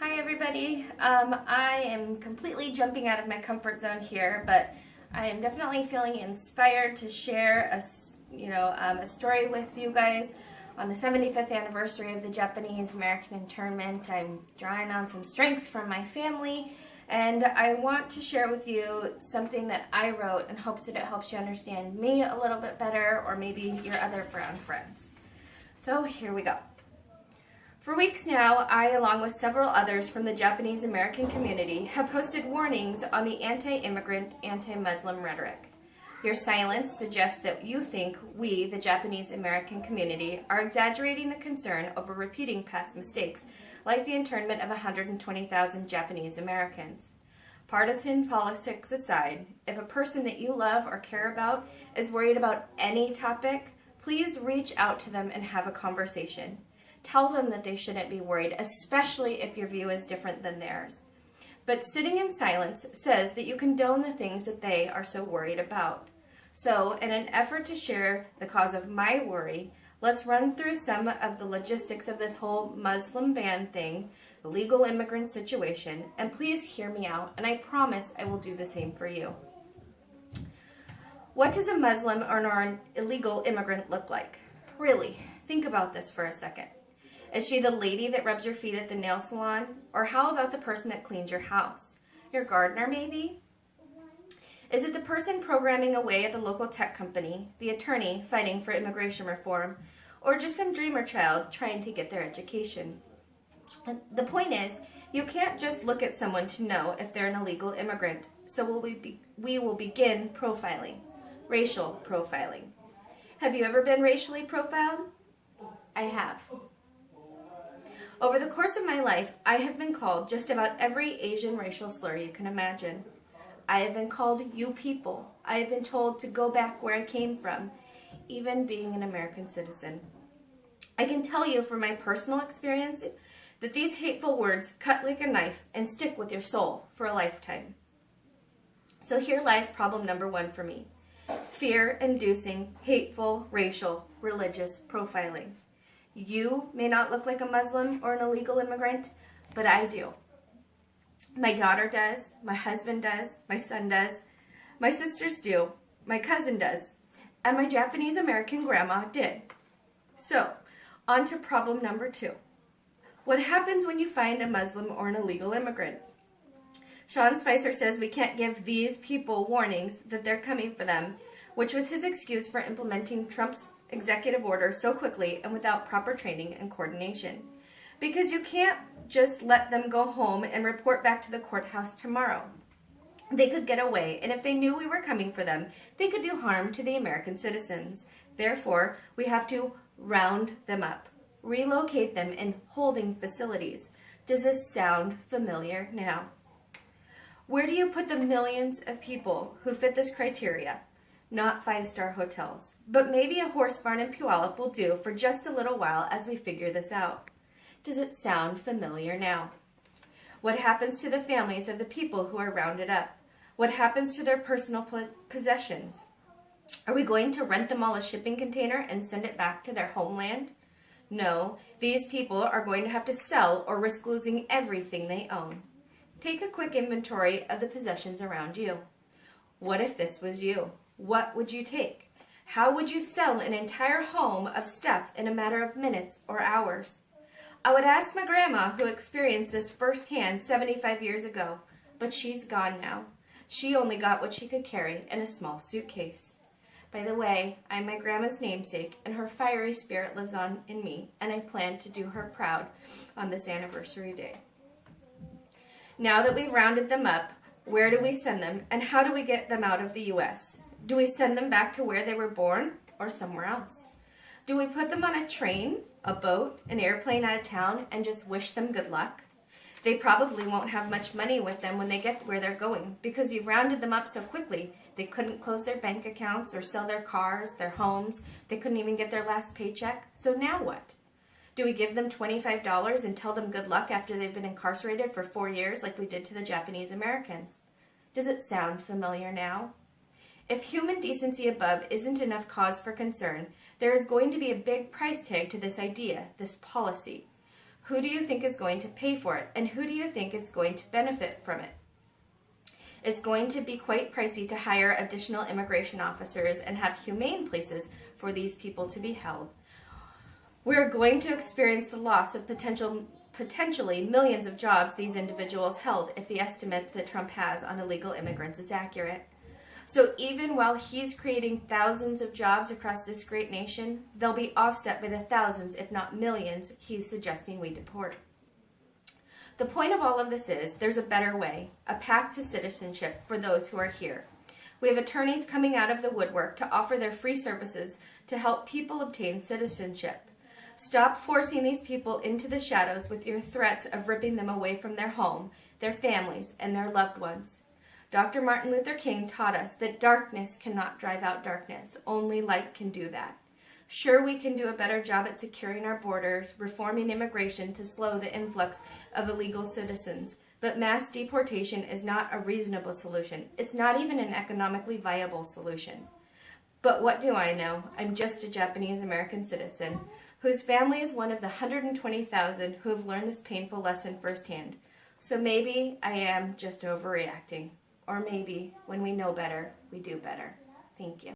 Hi everybody. I am completely jumping out of my comfort zone here, but I am definitely feeling inspired to share a story with you guys on the 75th anniversary of the Japanese American internment. I'm drawing on some strength from my family, and I want to share with you something that I wrote in hopes that it helps you understand me a little bit better, or maybe your other brown friends. So here we go. For weeks now, I, along with several others from the Japanese American community, have posted warnings on the anti-immigrant, anti-Muslim rhetoric. Your silence suggests that you think we, the Japanese American community, are exaggerating the concern over repeating past mistakes, like the internment of 120,000 Japanese Americans. Partisan politics aside, if a person that you love or care about is worried about any topic, please reach out to them and have a conversation. Tell them that they shouldn't be worried, especially if your view is different than theirs. But sitting in silence says that you condone the things that they are so worried about. So, in an effort to share the cause of my worry, let's run through some of the logistics of this whole Muslim ban thing, the legal immigrant situation, and please hear me out, and I promise I will do the same for you. What does a Muslim or an illegal immigrant look like? Really, think about this for a second. Is she the lady that rubs your feet at the nail salon? Or how about the person that cleans your house? Your gardener, maybe? Is it the person programming away at the local tech company, the attorney fighting for immigration reform, or just some dreamer child trying to get their education? The point is, you can't just look at someone to know if they're an illegal immigrant, so we will begin profiling, racial profiling. Have you ever been racially profiled? I have. Over the course of my life, I have been called just about every Asian racial slur you can imagine. I have been called you people. I have been told to go back where I came from, even being an American citizen. I can tell you from my personal experience that these hateful words cut like a knife and stick with your soul for a lifetime. So here lies problem number one for me: fear-inducing, hateful, racial, religious profiling. You may not look like a Muslim or an illegal immigrant, but I do. My daughter does, my husband does, my son does, my sisters do, my cousin does, and my Japanese American grandma did. So, on to problem number two. What happens when you find a Muslim or an illegal immigrant? Sean Spicer says we can't give these people warnings that they're coming for them, which was his excuse for implementing Trump's executive order so quickly and without proper training and coordination. Because you can't just let them go home and report back to the courthouse tomorrow. They could get away, and if they knew we were coming for them, they could do harm to the American citizens. Therefore, we have to round them up, relocate them in holding facilities. Does this sound familiar now? Where do you put the millions of people who fit this criteria? Not five-star hotels, but maybe a horse barn in Puyallup will do for just a little while as we figure this out. Does it sound familiar now? What happens to the families of the people who are rounded up? What happens to their personal possessions? Are we going to rent them all a shipping container and send it back to their homeland? No, these people are going to have to sell or risk losing everything they own. Take a quick inventory of the possessions around you. What if this was you? What would you take? How would you sell an entire home of stuff in a matter of minutes or hours? I would ask my grandma, who experienced this firsthand 75 years ago, but she's gone now. She only got what she could carry in a small suitcase. By the way, I'm my grandma's namesake, and her fiery spirit lives on in me, and I plan to do her proud on this anniversary day. Now that we've rounded them up, where do we send them, and how do we get them out of the U.S.? Do we send them back to where they were born or somewhere else? Do we put them on a train, a boat, an airplane out of town and just wish them good luck? They probably won't have much money with them when they get where they're going because you've rounded them up so quickly they couldn't close their bank accounts or sell their cars, their homes. They couldn't even get their last paycheck. So now what? Do we give them $25 and tell them good luck after they've been incarcerated for 4 years like we did to the Japanese Americans? Does it sound familiar now? If human decency above isn't enough cause for concern, there is going to be a big price tag to this idea, this policy. Who do you think is going to pay for it? And who do you think is going to benefit from it? It's going to be quite pricey to hire additional immigration officers and have humane places for these people to be held. We're going to experience the loss of potentially millions of jobs these individuals held if the estimate that Trump has on illegal immigrants is accurate. So even while he's creating thousands of jobs across this great nation, they'll be offset by the thousands, if not millions, he's suggesting we deport. The point of all of this is there's a better way, a path to citizenship for those who are here. We have attorneys coming out of the woodwork to offer their free services to help people obtain citizenship. Stop forcing these people into the shadows with your threats of ripping them away from their home, their families, and their loved ones. Dr. Martin Luther King taught us that darkness cannot drive out darkness. Only light can do that. Sure, we can do a better job at securing our borders, reforming immigration to slow the influx of illegal citizens, but mass deportation is not a reasonable solution. It's not even an economically viable solution. But what do I know? I'm just a Japanese American citizen whose family is one of the 120,000 who have learned this painful lesson firsthand. So maybe I am just overreacting. Or maybe when we know better, we do better. Thank you.